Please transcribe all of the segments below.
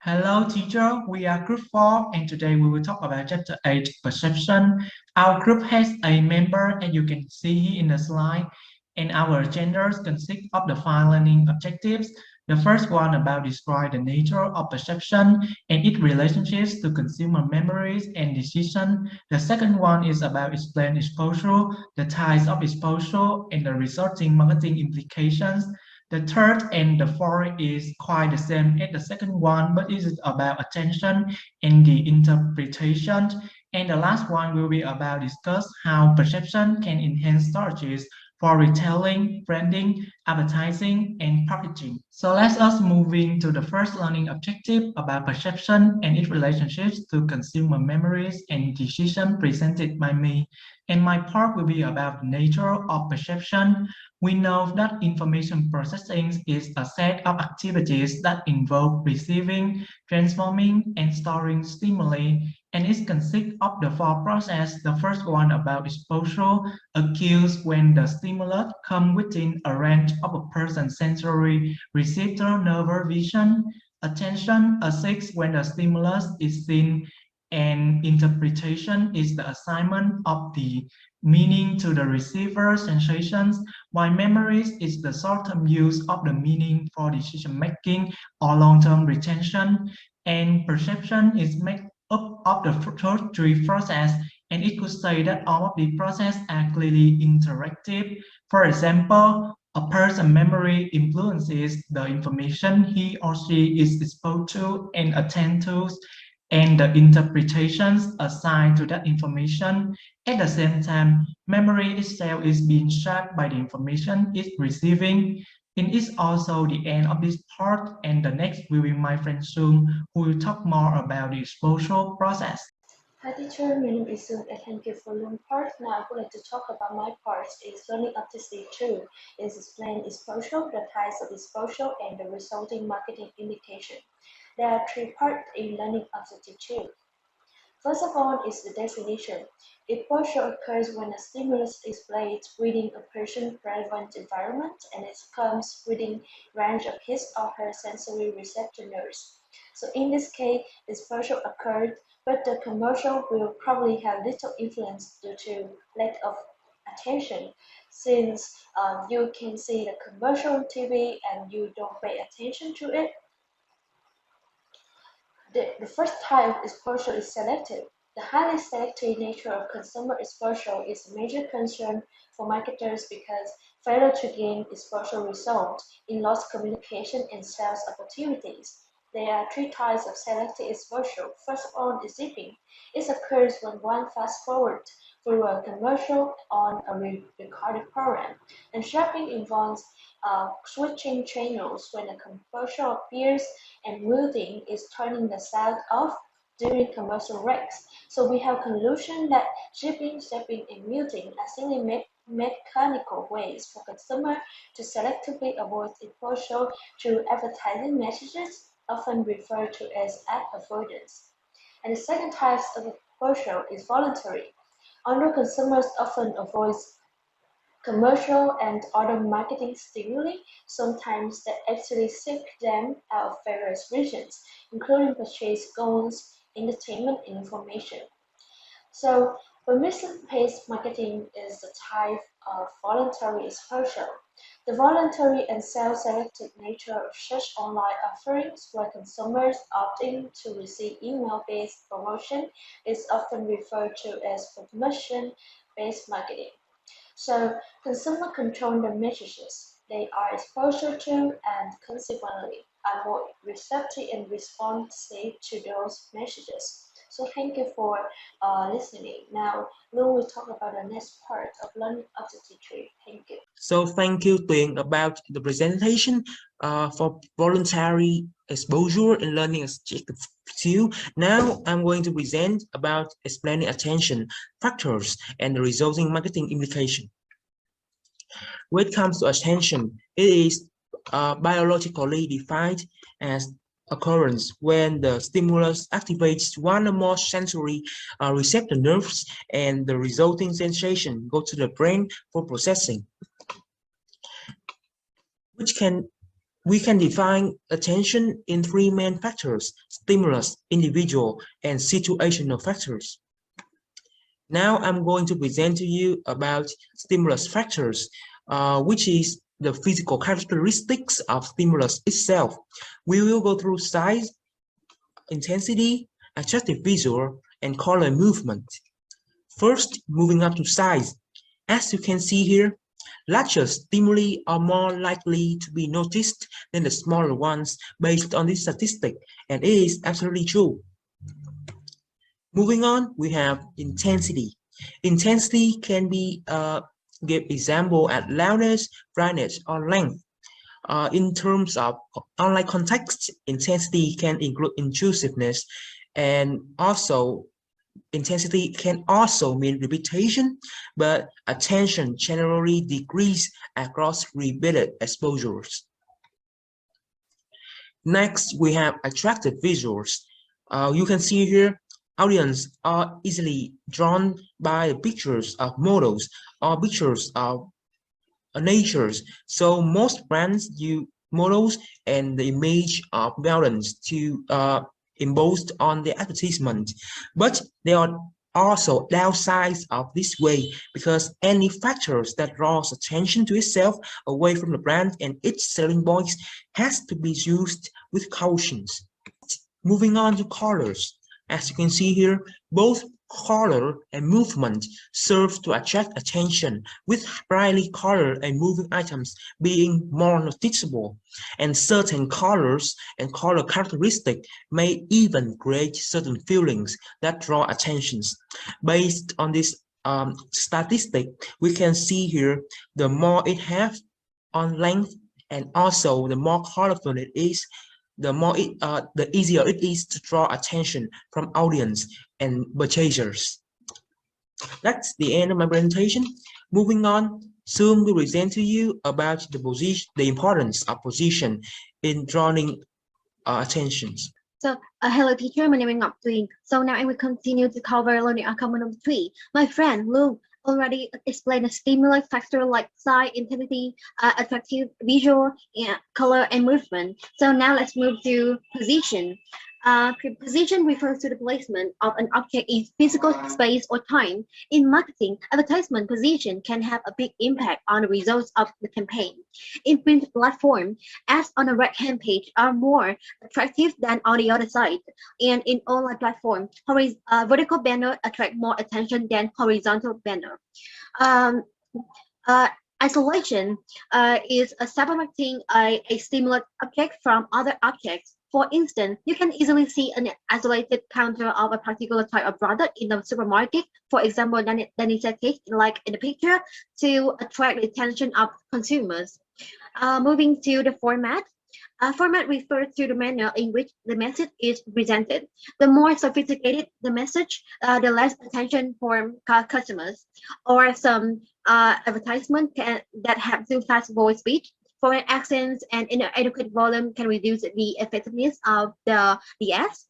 Hello, teacher. We are group 4, and today we will talk about chapter 8, perception. Our group has a member, and you can see here in the slide, and our genders consist of the 5 learning objectives. The first one about describe the nature of perception and its relationships to consumer memories and decision. The second one is about explain exposure, the types of exposure, and the resulting marketing implications. The third and the fourth is quite the same as the second one, but it is about attention and the interpretation. And the last one will be about discuss how perception can enhance strategies for retailing, branding, advertising, and packaging. So let us moving to the first learning objective about perception and its relationships to consumer memories and decision presented by me. And my part will be about the nature of perception. We know that information processing is a set of activities that involve receiving, transforming, and storing stimuli, and it consists of the 4 processes. The first one about exposure occurs when the stimulus comes within a range of a person's sensory receptor nerve vision. Attention occurs when the stimulus is seen, and interpretation is the assignment of the meaning to the receiver sensations, while memories is the short-term use of the meaning for decision-making or long-term retention, and perception is made up of the first 3 processes, and it could say that all of the processes are clearly interactive. For example, a person's memory influences the information he or she is exposed to and attend to, and the interpretations assigned to that information. At the same time, memory itself is being shaped by the information it's receiving. It is also the end of this part, and the next will be my friend Sung, who will talk more about the exposure process. Hi teacher, my name is Sun and thank you for learning part. Now I would like to talk about my part is learning up to stage 2 is explain exposure, the types of exposure and the resulting marketing indication. There are 3 parts in learning objective 2. First of all is the definition. Exposure occurs when a stimulus is placed within a person's relevant environment and it comes within range of his or her sensory receptor nerves. So in this case, exposure occurred, but the commercial will probably have little influence due to lack of attention, since you can see the commercial on TV and you don't pay attention to it. The first type of exposure is selective. The highly selective nature of consumer exposure is a major concern for marketers because failure to gain exposure results in lost communication and sales opportunities. There are 3 types of selective exposure. First of all is zipping. It occurs when one fast forwards through a commercial on a recorded program, and shopping involves switching channels when a commercial appears and muting is turning the sound off during commercial breaks. So we have conclusion that shipping, stepping, and muting are simply mechanical ways for consumers to selectively avoid exposure through advertising messages, often referred to as ad avoidance. And the second type of exposure is voluntary. Although consumers often avoid commercial and other marketing stimuli, sometimes they actually seek them out of various reasons, including purchase goals, entertainment, and information. So, permission-based marketing is the type of voluntary exposure. The voluntary and self-selected nature of such online offerings, where consumers opt in to receive email-based promotion, is often referred to as permission-based marketing. So consumers control the messages they are exposed to and consequently are more receptive and responsive to those messages. So thank you for listening. Now we will talk about the next part of learning objective 3. Thank you. So thank you, Tuyển, about the presentation for voluntary exposure and learning objective 2. Now I'm going to present about explaining attention factors and the resulting marketing implication. When it comes to attention, it is biologically defined as occurrence when the stimulus activates one or more sensory receptor nerves and the resulting sensation go to the brain for processing, which can We can define attention in three main factors: stimulus, individual, and situational factors. Now I'm going to present to you about stimulus factors, which is the physical characteristics of stimulus itself. We will go through size, intensity, attractive visual, and color movement. First, moving up to size. As you can see here, larger stimuli are more likely to be noticed than the smaller ones based on this statistic, and it is absolutely true. Moving on, we have intensity. Intensity can be give example at loudness, brightness, or length. In terms of online context, intensity can include intrusiveness, and also intensity can also mean repetition, but attention generally decreases across repeated exposures. Next, we have attractive visuals. You can see here, audience are easily drawn by pictures of models or pictures of natures. So most brands use models and the image of mountains to embossed on the advertisement. But there are also downsides of this way, because any factors that draws attention to itself away from the brand and its selling points has to be used with cautions. Moving on to colors. As you can see here, both color and movement serve to attract attention, with brightly colored and moving items being more noticeable, and certain colors and color characteristics may even create certain feelings that draw attentions. Based on this statistic, we can see here, the more it has on length and also the more colorful it is, the easier it is to draw attention from audience and purchasers. That's the end of my presentation. Moving on, soon we will present to you about the importance of position in drawing attentions. So, hello teacher, my name is Ngọc Tuyền. So now I will continue to cover learning outcome number 3. My friend Lu already explained the stimuli factor like size, intensity, attractive visual, and color and movement. So now let's move to position. Position refers to the placement of an object in physical space or time. In marketing, advertisement position can have a big impact on the results of the campaign. In print platform, ads on the right-hand page are more attractive than on the other side. And in online platform, vertical banner attract more attention than horizontal banner. Isolation is separating a stimulus object from other objects. For instance, you can easily see an isolated counter of a particular type of product in the supermarket, for example, like in the picture, to attract the attention of consumers. Moving to the format. Format refers to the manner in which the message is presented. The more sophisticated the message, the less attention for customers. Or some advertisement that have too fast voice speech, foreign accents, and inadequate volume can reduce the effectiveness of the ads.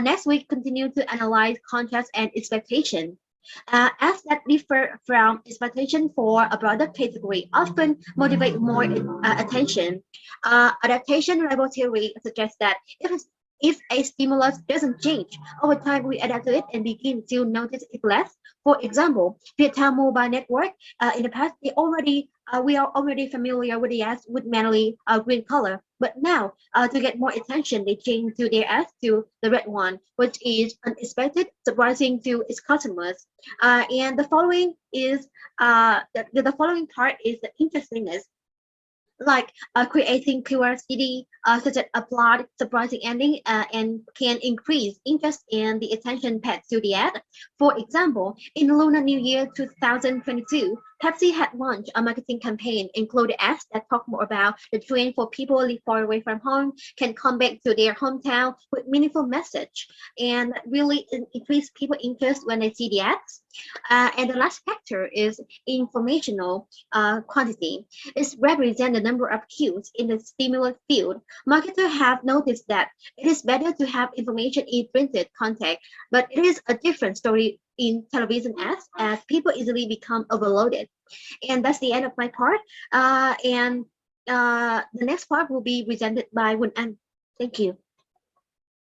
Next, we continue to analyze contrast and expectation. Ads that differ from expectation for a product category often motivate more attention. Adaptation level theory suggests that if a stimulus doesn't change, over time we adapt to it and begin to notice it less. For example, Viettel Mobile Network, in the past, we are already familiar with the ads with mainly green color, but now to get more attention, they change to their ads to the red one, which is unexpected, surprising to its customers. And the following is the following part is the interestingness, like creating curiosity, such as a plot, surprising ending, and can increase interest and the attention paid to the ad. For example, in Lunar New Year 2022, Pepsi had launched a marketing campaign including ads that talk more about the trend for people live far away from home can come back to their hometown with meaningful message, and really increase people interest when they see the ads. And the last factor is informational quantity. It represents the number of cues in the stimulus field. Marketers have noticed that it is better to have information in printed content, but it is a different story in television ads, as people easily become overloaded. And that's the end of my part. And The next part will be presented by Wun An. Thank you.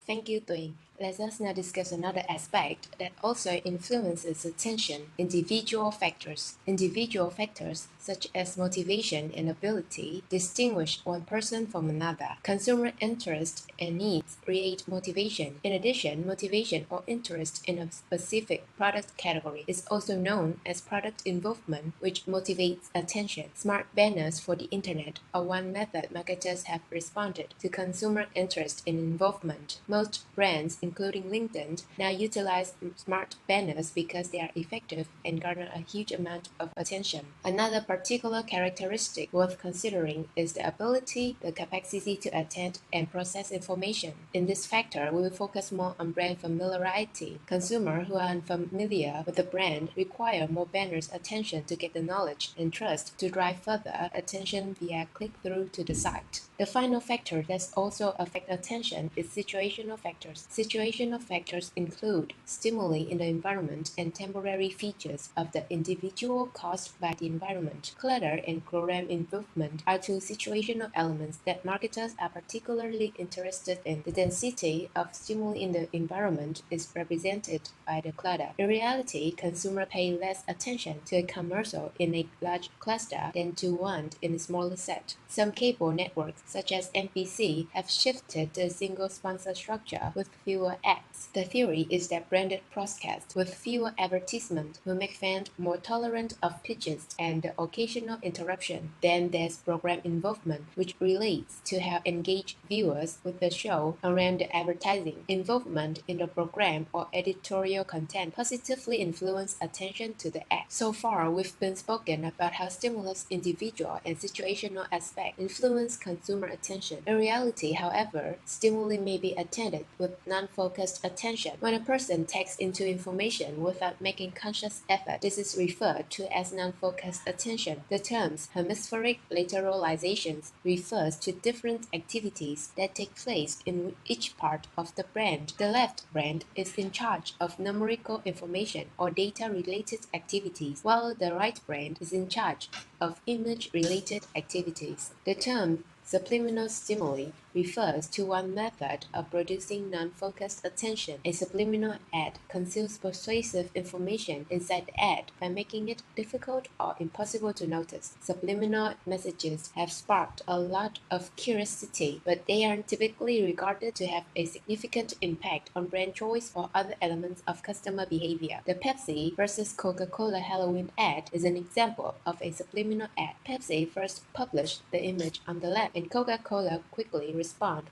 Thank you, Tui. Let us now discuss another aspect that also influences attention, individual factors. Individual factors, such as motivation and ability, distinguish one person from another. Consumer interest and needs create motivation. In addition, motivation or interest in a specific product category is also known as product involvement, which motivates attention. Smart banners for the internet are one method marketers have responded to consumer interest in involvement. Most brands, including LinkedIn, now utilize smart banners because they are effective and garner a huge amount of attention. Another particular characteristic worth considering is the ability, the capacity to attend and process information. In this factor, we will focus more on brand familiarity. Consumers who are unfamiliar with the brand require more banners' attention to get the knowledge and trust to drive further attention via click-through to the site. The final factor that also affects attention is situational factors. Situational factors include stimuli in the environment and temporary features of the individual caused by the environment. Clutter and program involvement are two situational elements that marketers are particularly interested in. The density of stimuli in the environment is represented by the clutter. In reality, consumers pay less attention to a commercial in a large cluster than to one in a smaller set. Some cable networks, such as NBC, have shifted to a single sponsor structure with fewer ads. The theory is that branded broadcasts with fewer advertisements will make fans more tolerant of pitches and the occasional interruption. Then there's program involvement, which relates to how engaged viewers with the show around the advertising. Involvement in the program or editorial content positively influence attention to the ad. So far, we've been spoken about how stimulus, individual, and situational aspects influence consumer attention. In reality, however, stimuli may be attended with non-focused attention. When a person takes into information without making conscious effort, this is referred to as non-focused attention. The terms hemispheric lateralizations refers to different activities that take place in each part of the brand. The left brand is in charge of numerical information or data-related activities, while the right brand is in charge of image-related activities. The term subliminal stimuli refers to one method of producing non-focused attention. A subliminal ad conceals persuasive information inside the ad by making it difficult or impossible to notice. Subliminal messages have sparked a lot of curiosity, but they are typically regarded to have a significant impact on brand choice or other elements of customer behavior. The Pepsi versus Coca-Cola Halloween ad is an example of a subliminal ad. Pepsi first published the image on the left, and Coca-Cola quickly responded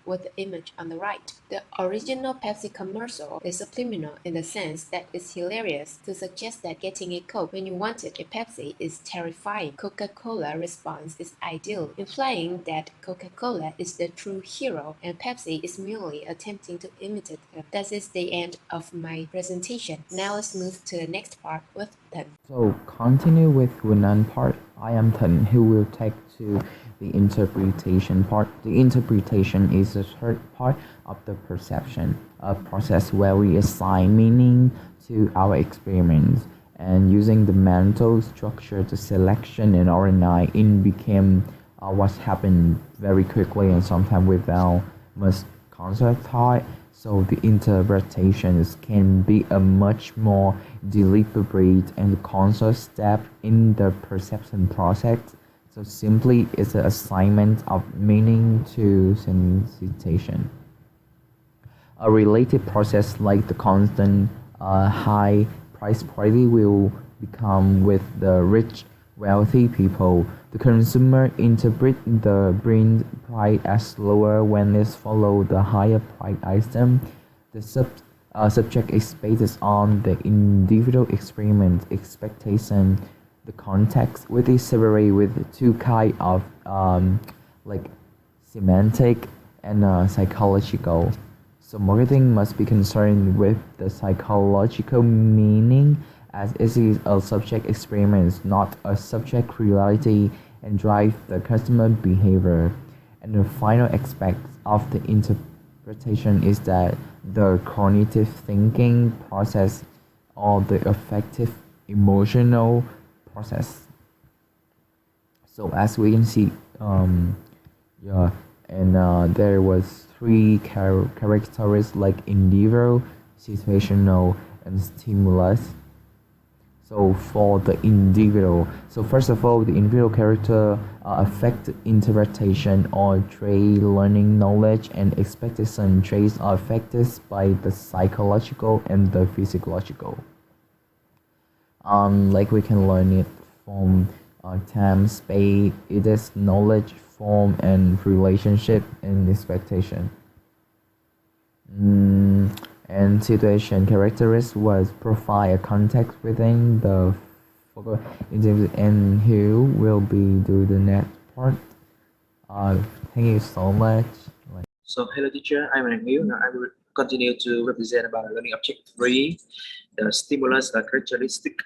with the image on the right. The original Pepsi commercial is subliminal in the sense that it's hilarious to suggest that getting a Coke when you wanted a Pepsi is terrifying. Coca-Cola response is ideal, implying that Coca-Cola is the true hero and Pepsi is merely attempting to imitate them. That is the end of my presentation. Now let's move to the next part with Tan. So continue with Hunan part. I am Tan, who will take to the interpretation part. The interpretation is the third part of the perception, a process where we assign meaning to our experiments, and using the mental structure, the selection and organize in became what happened very quickly and sometimes without much concept thought. So the interpretations can be a much more deliberate and conscious step in the perception process. So simply it's an assignment of meaning to sensitization. A related process like the constant high price party will become with the rich, wealthy people. The consumer interpret the brand price as lower when it's follow the higher price item. The subject is based on the individual experiment expectation. The context with is separate with two kinds of like semantic and psychological. So marketing must be concerned with the psychological meaning as it is a subject experiment, not a subject reality, and drive the customer behavior. And the final aspect of the interpretation is that the cognitive thinking process or the affective emotional process. So as we can see, Yeah, and there was three characteristics like individual, situational, and stimulus. So for the individual, so first of all, the individual character affect interpretation or trait learning knowledge, and expectation traits are affected by the psychological and the physiological. Like we can learn it from time, space, it is knowledge, form, and relationship and expectation. And situation characteristics was provide a context within the focal individual, and who will be do the next part. Thank you so much. So, hello teacher, I'm Hiếu. Now I will continue to represent about learning object 3, the stimulus characteristic.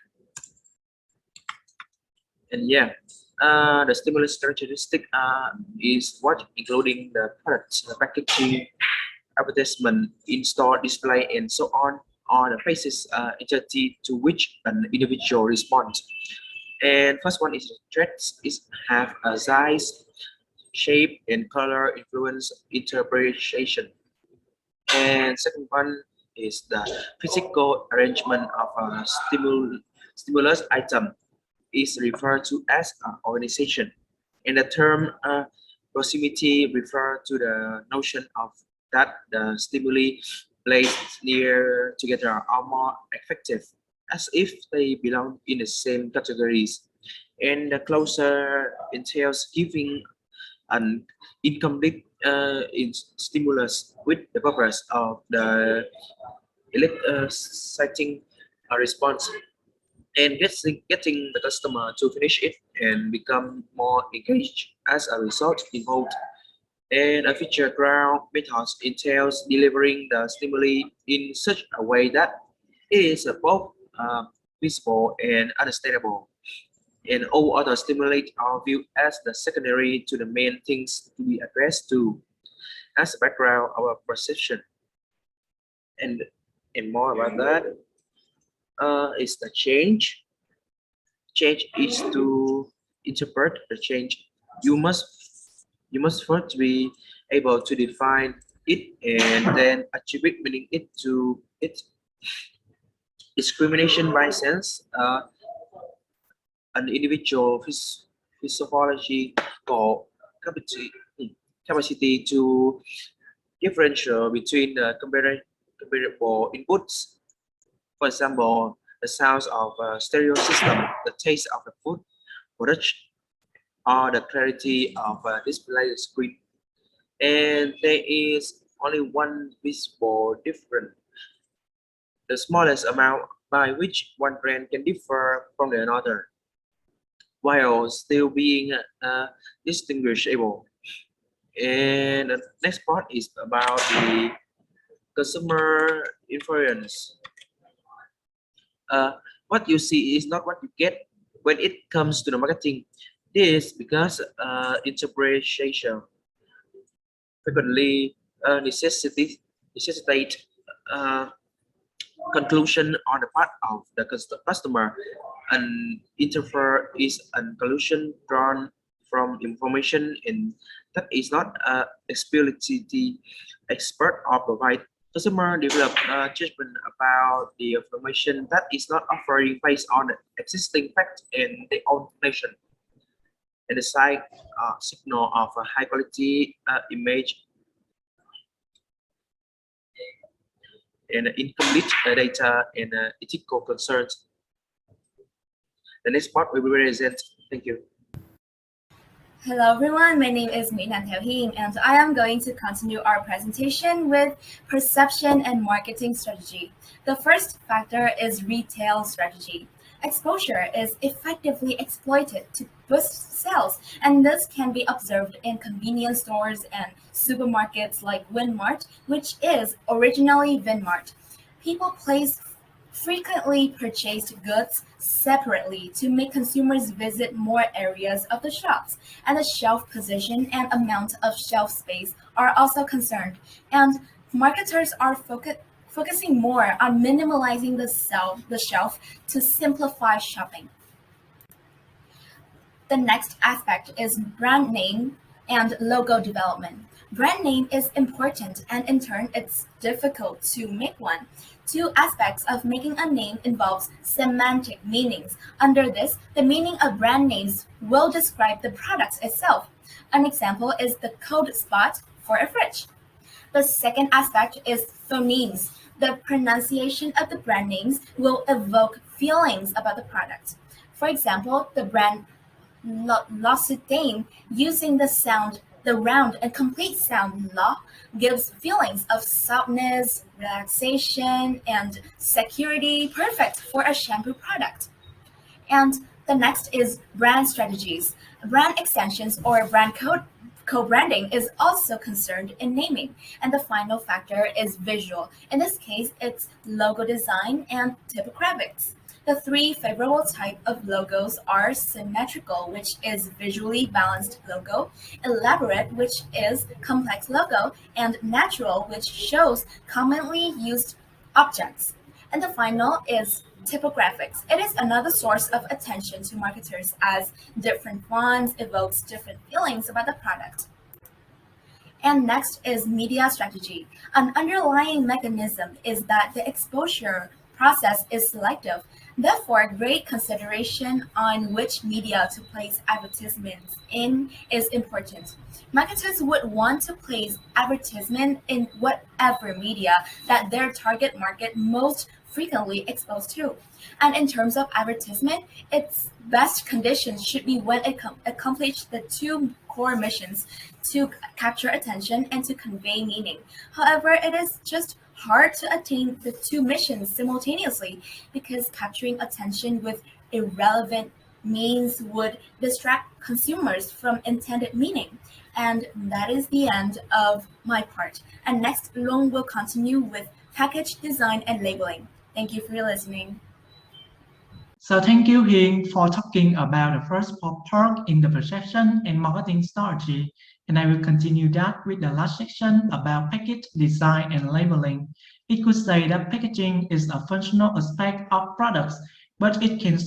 And yeah, the stimulus characteristic is what including the products, the packaging, advertisement, in-store display, and so on, are the faces entity to which an individual responds. And first one is traits is have a size, shape, and color influence interpretation. And second one is the physical arrangement of a stimulus item is referred to as an organization. And the term proximity refers to the notion of that the stimuli placed near together are more effective, as if they belong in the same categories. And the closer entails giving an incomplete stimulus with the purpose of the eliciting a response and getting the customer to finish it and become more engaged as a result involved. And a feature ground method entails delivering the stimuli in such a way that it is both visible and understandable. And all other stimuli are viewed as the secondary to the main things to be addressed to. As a background, our perception and more about that is the change. Change is to interpret the change. You must first be able to define it and then attribute meaning it to it. Discrimination by sense, an individual physiological capacity capacity to differentiate between the comparable inputs. For example, the sounds of a stereo system, the taste of the food product, or the clarity of a display screen. And there is only one visible difference, the smallest amount by which one brand can differ from the another, while still being distinguishable. And the next part is about the consumer influence. What you see is not what you get when it comes to the marketing. This because interpretation frequently necessitate uh, conclusion on the part of the customer. An interfer is a conclusion drawn from information in that is not explicitly expert or provide. Customer develop judgment about the information that is not offering based on the existing fact in their own nation. And the side signal of a high quality image and incomplete data and ethical concerns. The next part will be present. Thank you. Hello everyone, my name is Mina Tauhing and I am going to continue our presentation with perception and marketing strategy. The first factor is retail strategy. Exposure is effectively exploited to boost sales, and this can be observed in convenience stores and supermarkets like Winmart, which is originally Vinmart. People place frequently purchased goods separately to make consumers visit more areas of the shops, and the shelf position and amount of shelf space are also concerned. And marketers are focusing more on minimalizing the shelf to simplify shopping. The next aspect is brand name and logo development. Brand name is important and in turn it's difficult to make one. Two aspects of making a name involves semantic meanings. Under this, the meaning of brand names will describe the product itself. An example is the code spot for a fridge. The second aspect is phonemes. The pronunciation of the brand names will evoke feelings about the product. For example, the brand L'Occitane, using the round and complete sound la, gives feelings of softness, relaxation, and security, perfect for a shampoo product. And the next is brand strategies. Brand extensions or brand co-branding is also concerned in naming. And the final factor is visual. In this case, it's logo design and typographics. The three favorable types of logos are symmetrical, which is visually balanced logo, elaborate, which is complex logo, and natural, which shows commonly used objects. And the final is typographics. It is another source of attention to marketers as different fonts evokes different feelings about the product. And next is media strategy. An underlying mechanism is that the exposure process is selective. Therefore, great consideration on which media to place advertisements in is important. Marketers would want to place advertisement in whatever media that their target market most frequently exposed to. And in terms of advertisement, its best conditions should be when it accomplishes the two core missions to capture attention and to convey meaning. However, it is just hard to attain the two missions simultaneously because capturing attention with irrelevant means would distract consumers from intended meaning. And that is the end of my part. And next, Long will continue with package design and labeling. Thank you for listening. So thank you, Hing, for talking about the first part in the perception and marketing strategy. And I will continue that with the last section about package design and labeling. It could say that packaging is a functional aspect of products, but it can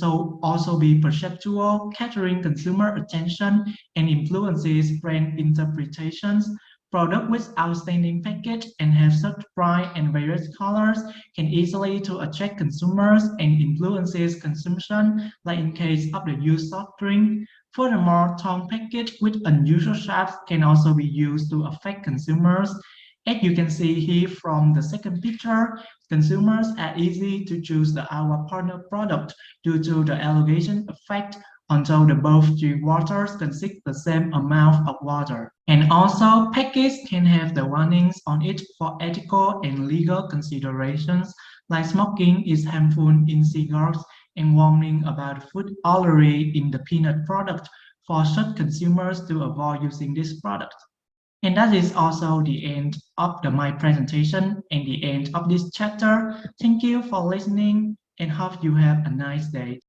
also be perceptual, capturing consumer attention and influences brand interpretations. Product with outstanding package and have such bright and various colors can easily to attract consumers and influences consumption, like in case of the used soft drink. Furthermore, tone package with unusual shapes can also be used to affect consumers. As you can see here from the second picture, consumers are easy to choose our partner product due to the elongation effect until the both three waters consist the same amount of water. And also, package can have the warnings on it for ethical and legal considerations, like smoking is harmful in cigars and warning about food allergy in the peanut product for such consumers to avoid using this product. And that is also the end of my presentation and the end of this chapter. Thank you for listening and hope you have a nice day.